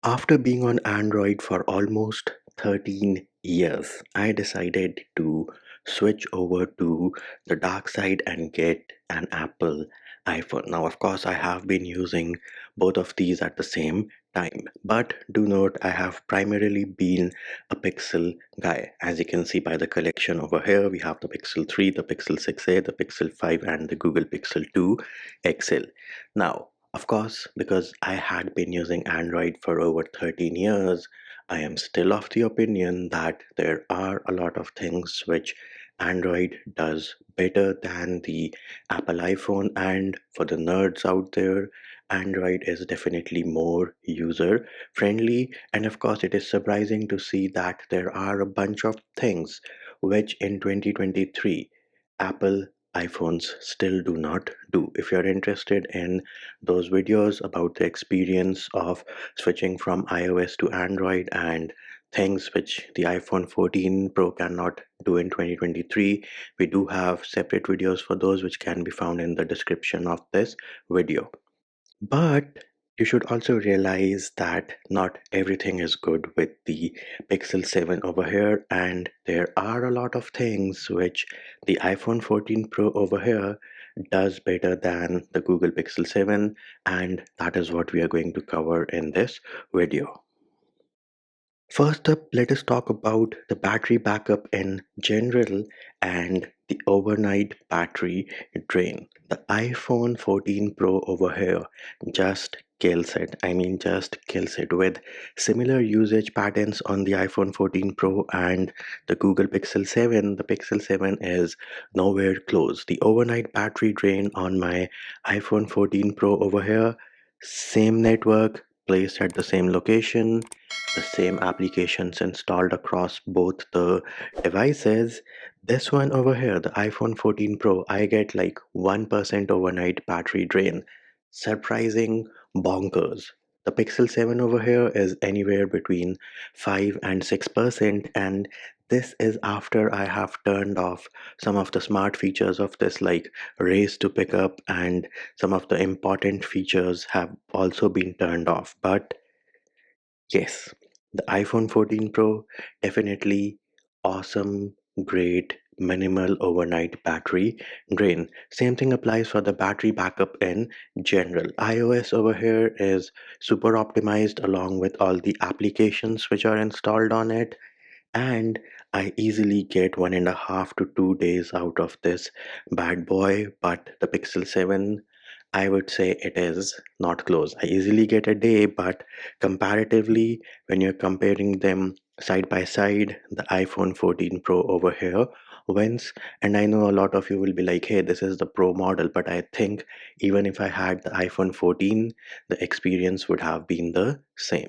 After being on Android for almost 13 years, I decided to switch over to the dark side and get an Apple iPhone. Now, of course, I have been using both of these at the same time, but do note I have primarily been a Pixel guy. As you can see by the collection over here, we have the Pixel 3, the Pixel 6a, the Pixel 5, and the Google Pixel 2 XL. Now, of course, because I had been using Android for over 13 years, I am still of the opinion that there are a lot of things which Android does better than the Apple iPhone, and for the nerds out there, Android is definitely more user friendly. And of course, it is surprising to see that there are a bunch of things which in 2023 Apple iPhones still do not do. If you're interested in those videos about the experience of switching from iOS to Android and things which the iPhone 14 Pro cannot do in 2023, we do have separate videos for those which can be found in the description of this video. But you should also realize that not everything is good with the Pixel 7 over here, and there are a lot of things which the iPhone 14 Pro over here does better than the Google Pixel 7, and that is what we are going to cover in this video. First up, let us talk about the battery backup in general and the overnight battery drain. The iPhone 14 Pro over here just kills it. I mean, just kills it with similar usage patterns on the iPhone 14 Pro and the Google Pixel 7. The Pixel 7 is nowhere close. The overnight battery drain on my iPhone 14 Pro over here, same network, placed at the same location, the same applications installed across both the devices. This one over here, the iPhone 14 Pro, I get like 1% overnight battery drain. Surprising bonkers. The Pixel 7 over here is anywhere between 5 and 6%, and this is after I have turned off some of the smart features of this, like race to pick up, and some of the important features have also been turned off. But yes, the iPhone 14 Pro definitely awesome, great, minimal overnight battery drain. Same thing applies for the battery backup in general. iOS over here is super optimized along with all the applications which are installed on it, and I easily get 1.5 to 2 days out of this bad boy. But the Pixel 7, I would say it is not close. I easily get a day, but comparatively, when you're comparing them side by side, the iPhone 14 Pro over here wins. And I know a lot of you will be like, hey, this is the Pro model, but I think even if I had the iPhone 14, the experience would have been the same.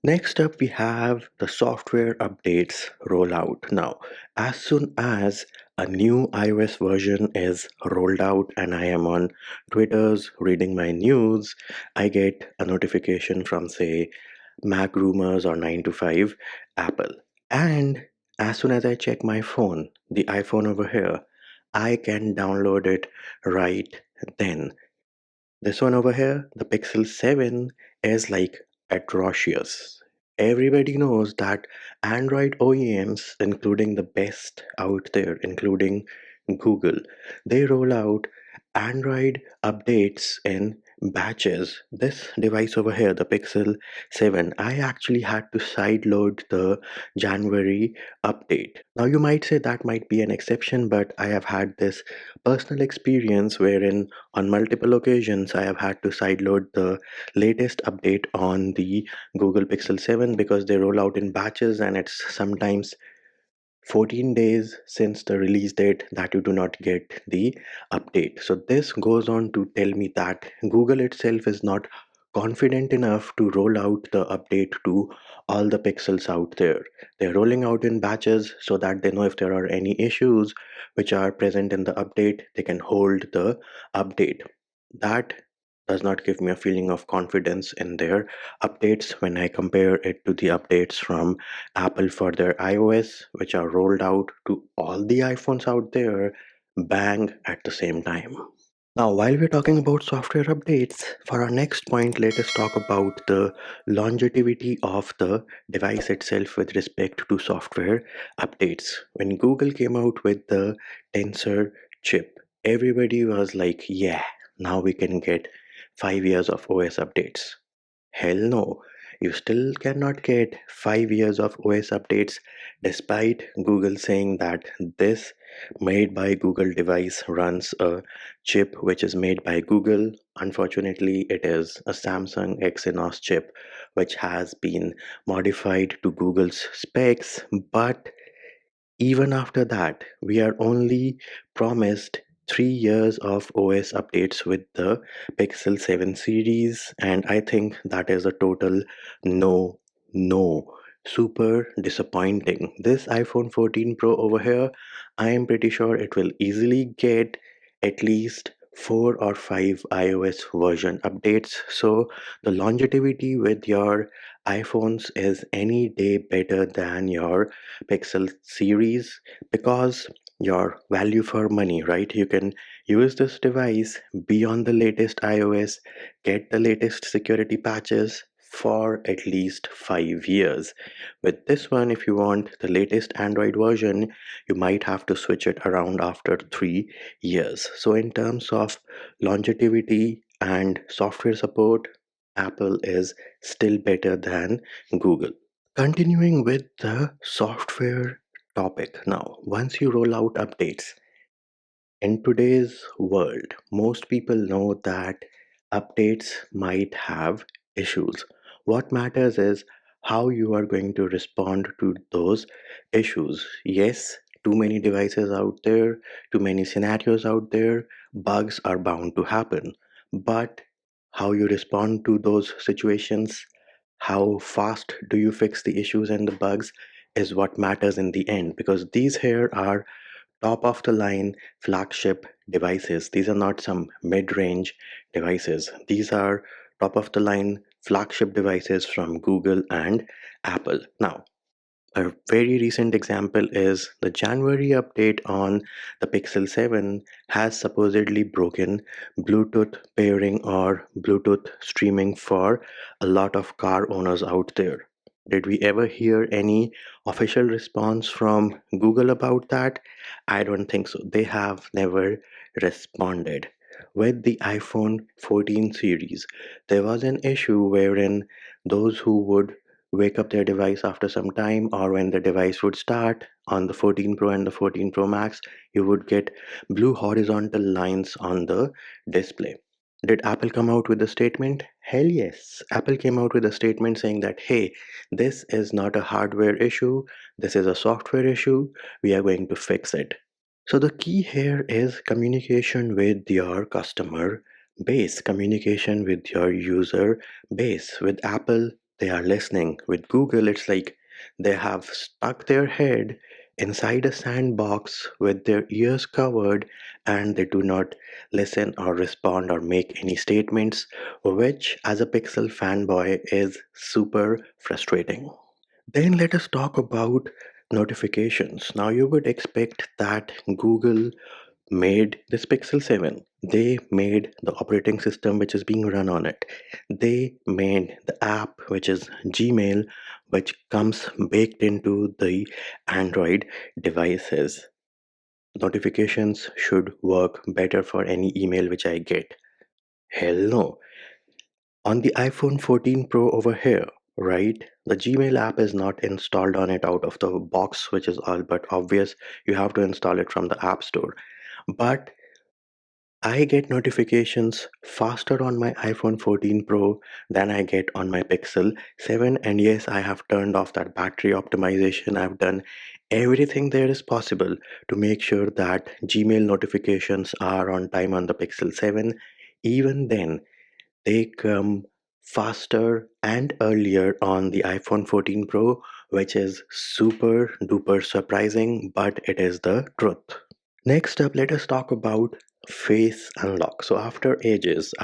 Next up, we have the software updates rollout. Now, as soon as a new iOS version is rolled out and I am on Twitter's reading my news, I get a notification from, say, Mac Rumors or 9 to 5 Apple. And as soon as I check my phone, the iPhone over here, I can download it right then. This one over here, the Pixel 7, is like atrocious. Everybody knows that Android OEMs, including the best out there, including Google, they roll out Android updates in batches. This device over here, the Pixel 7, I actually had to sideload the January update. Now, you might say that might be an exception, but I have had this personal experience wherein on multiple occasions I have had to sideload the latest update on the Google Pixel 7 because they roll out in batches and it's sometimes 14 days since the release date that you do not get the update. So this goes on to tell me that Google itself is not confident enough to roll out the update to all the pixels out there. They're rolling out in batches so that they know if there are any issues which are present in the update, they can hold the update. That does not give me a feeling of confidence in their updates when I compare it to the updates from Apple for their iOS, which are rolled out to all the iPhones out there, bang at the same time. Now, while we're talking about software updates, for our next point, let us talk about the longevity of the device itself with respect to software updates. When Google came out with the Tensor chip, everybody was like, yeah, now we can get 5 years of OS updates. Hell no. You still cannot get 5 years of OS updates despite Google saying that this made by Google device runs a chip which is made by Google. Unfortunately, it is a Samsung Exynos chip which has been modified to Google's specs, but even after that, we are only promised 3 years of OS updates with the Pixel 7 series, and I think that is a total no, no. Super disappointing. This iPhone 14 Pro over here, I am pretty sure it will easily get at least 4 or 5 iOS version updates. So the longevity with your iPhones is any day better than your Pixel series because your value for money, right? You can use this device, be on the latest iOS, get the latest security patches for at least 5 years. With this one, if you want the latest Android version, you might have to switch it around after 3 years. So, in terms of longevity and software support, Apple is still better than Google. Continuing with the software topic now, once you roll out updates, in today's world, most people know that updates might have issues. What matters is how you are going to respond to those issues. Yes, too many devices out there, too many scenarios out there, bugs are bound to happen. But how you respond to those situations, how fast do you fix the issues and the bugs is what matters in the end, because these here are top of the line flagship devices. These are not some mid range devices. These are top of the line flagship devices from Google and Apple. Now, a very recent example is the January update on the Pixel 7 has supposedly broken Bluetooth pairing or Bluetooth streaming for a lot of car owners out there. Did we ever hear any official response from Google about that? I don't think so. They have never responded. With the iPhone 14 series, there was an issue wherein those who would wake up their device after some time or when the device would start on the 14 Pro and the 14 Pro Max, you would get blue horizontal lines on the display. Did Apple come out with a statement? Hell yes. Apple came out with a statement saying that, hey, this is not a hardware issue, this is a software issue, we are going to fix it. So the key here is communication with your customer base, communication with your user base. With Apple, they are listening. With Google, it's like they have stuck their head inside a sandbox with their ears covered and they do not listen or respond or make any statements, which as a Pixel fanboy is super frustrating. Then let us talk about notifications. Now you would expect that Google made this Pixel 7. They made the operating system which is being run on it. They made the app which is Gmail, which comes baked into the Android devices. Notifications should work better for any email which I get. Hell no. On the iPhone 14 Pro over here, right? The Gmail app is not installed on it out of the box, which is all but obvious. You have to install it from the App Store. But I get notifications faster on my iPhone 14 Pro than I get on my Pixel 7. And yes, I have turned off that battery optimization. I've done everything there is possible to make sure that Gmail notifications are on time on the Pixel 7. Even then, they come faster and earlier on the iPhone 14 Pro, which is super duper surprising, but it is the truth. Next up, let us talk about face unlock. So after ages,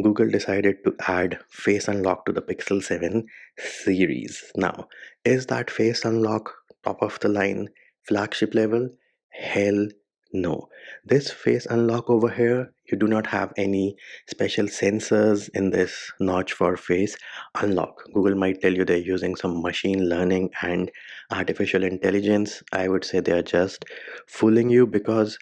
Google decided to add face unlock to the Pixel 7 series. Now, is that face unlock top of the line flagship level? Hell No, this face unlock over here, you do not have any special sensors in this notch for face unlock. Google might tell you they're using some machine learning and artificial intelligence. I would say they are just fooling you because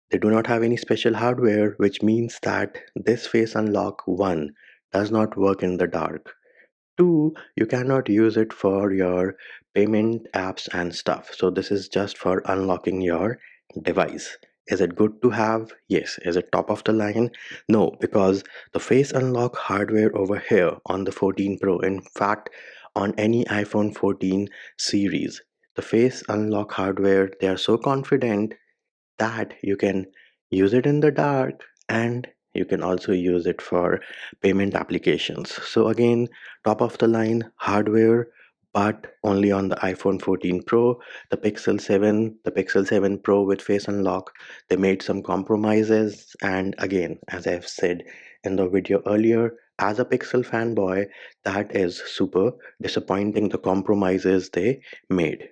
they do not have any special hardware, which means that this face unlock one does not work in the dark. Two, you cannot use it for your payment apps and stuff. So this is just for unlocking your device. Is it good to have? Yes. Is it top of the line? No, because the face unlock hardware over here on the 14 Pro, in fact, on any iPhone 14 series, the face unlock hardware, they are so confident that you can use it in the dark and you can also use it for payment applications. So again, top of the line hardware, but only on the iPhone 14 Pro, the Pixel 7, the Pixel 7 Pro with face unlock. They made some compromises, and again, as I've said in the video earlier, as a Pixel fanboy, that is super disappointing, the compromises they made.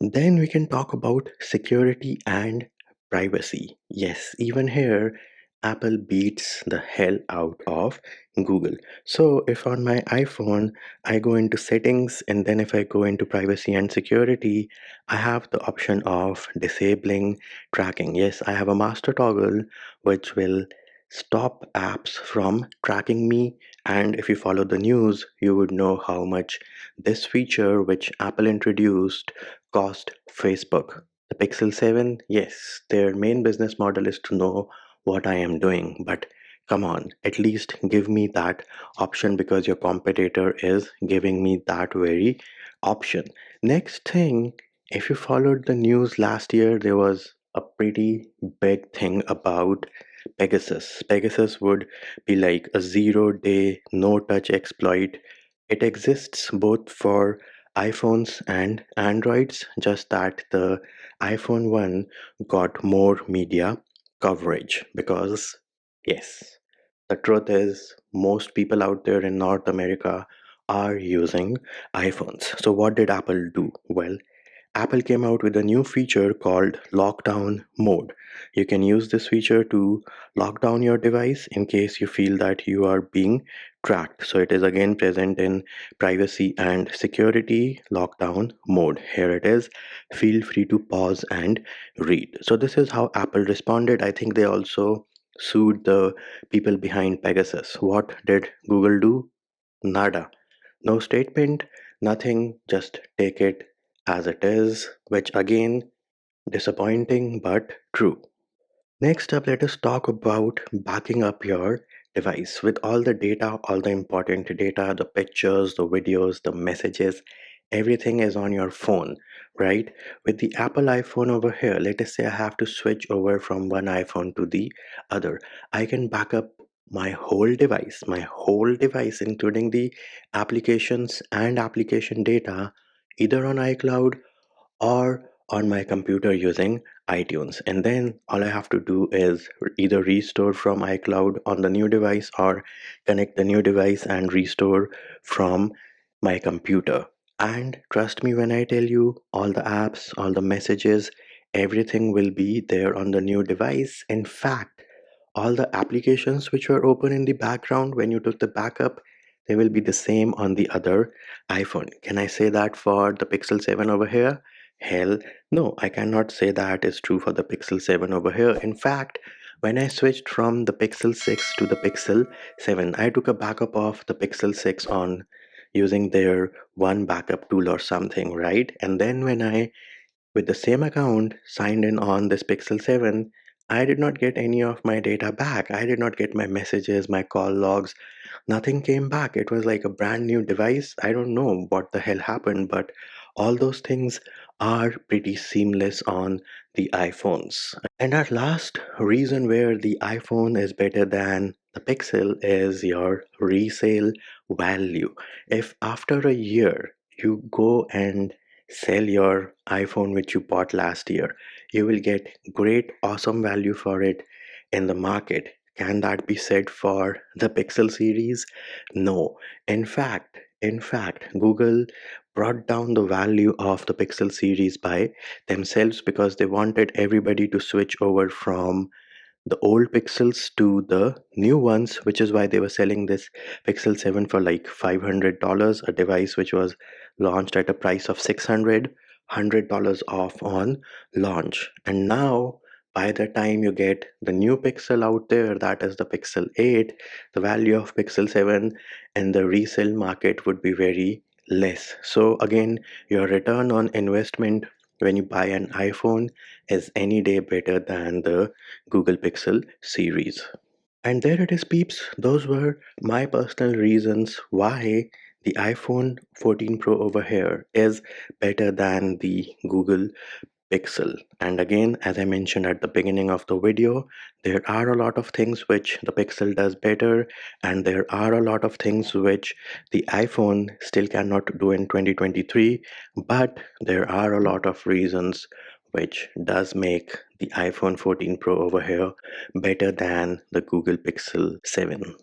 Then we can talk about security and privacy. Yes, even here, Apple beats the hell out of Google. So if on my iPhone I go into settings and then if I go into privacy and security, I have the option of disabling tracking. Yes, I have a master toggle which will stop apps from tracking me. And if you follow the news, you would know how much this feature, which Apple introduced, cost Facebook. The Pixel 7, yes, their main business model is to know what I am doing, but come on, at least give me that option because your competitor is giving me that very option. Next thing, if you followed the news last year, there was a pretty big thing about Pegasus. Pegasus would be like a 0-day no touch exploit. It exists both for iPhones and Androids, just that the iPhone 1 got more media coverage because, yes, the truth is, most people out there in North America are using iPhones. So, what did Apple do? Well, Apple came out with a new feature called lockdown mode. You can use this feature to lock down your device in case you feel that you are being tracked. So it is again present in privacy and security lockdown mode. Here it is. Feel free to pause and read. So this is how Apple responded. I think they also sued the people behind Pegasus. What did Google do? Nada. No statement, nothing, just take it as it is, which again, disappointing but true. Next up, let us talk about backing up your device with all the data, all the important data, the pictures, the videos, the messages, everything is on your phone, right? With the Apple iPhone over here, let us say I have to switch over from one iPhone to the other. I can back up my whole device, including the applications and application data, either on iCloud or on my computer using iTunes. And then all I have to do is either restore from iCloud on the new device or connect the new device and restore from my computer. And trust me when I tell you, all the apps, all the messages, everything will be there on the new device. In fact, all the applications which were open in the background when you took the backup, they will be the same on the other iPhone. Can I say that for the Pixel 7 over here? Hell no, I cannot say that is true for the Pixel 7 over here. In fact, when I switched from the Pixel 6 to the Pixel 7, I took a backup of the Pixel 6 on using their one backup tool or something, right? And then when I with the same account signed in on this Pixel 7, I did not get any of my data back. I did not get my messages, my call logs. Nothing came back. It was like a brand new device. I don't know what the hell happened, but all those things are pretty seamless on the iPhones. And our last reason where the iPhone is better than the Pixel is your resale value. If after a year you go and sell your iPhone which you bought last year, you will get great, awesome value for it in the market. Can that be said for the Pixel series? No. In fact, In fact, Google brought down the value of the Pixel series by themselves because they wanted everybody to switch over from the old Pixels to the new ones, which is why they were selling this Pixel 7 for like $500, a device which was launched at a price of $600 off on launch. And now, by the time you get the new Pixel out there, that is the Pixel 8, the value of Pixel 7 in the resale market would be very less. So, again, your return on investment when you buy an iPhone is any day better than the Google Pixel series. And there it is, peeps. Those were my personal reasons why the iPhone 14 Pro over here is better than the Google Pixel. And again, as I mentioned at the beginning of the video, there are a lot of things which the Pixel does better, and there are a lot of things which the iPhone still cannot do in 2023. But there are a lot of reasons which does make the iPhone 14 Pro over here better than the Google Pixel 7.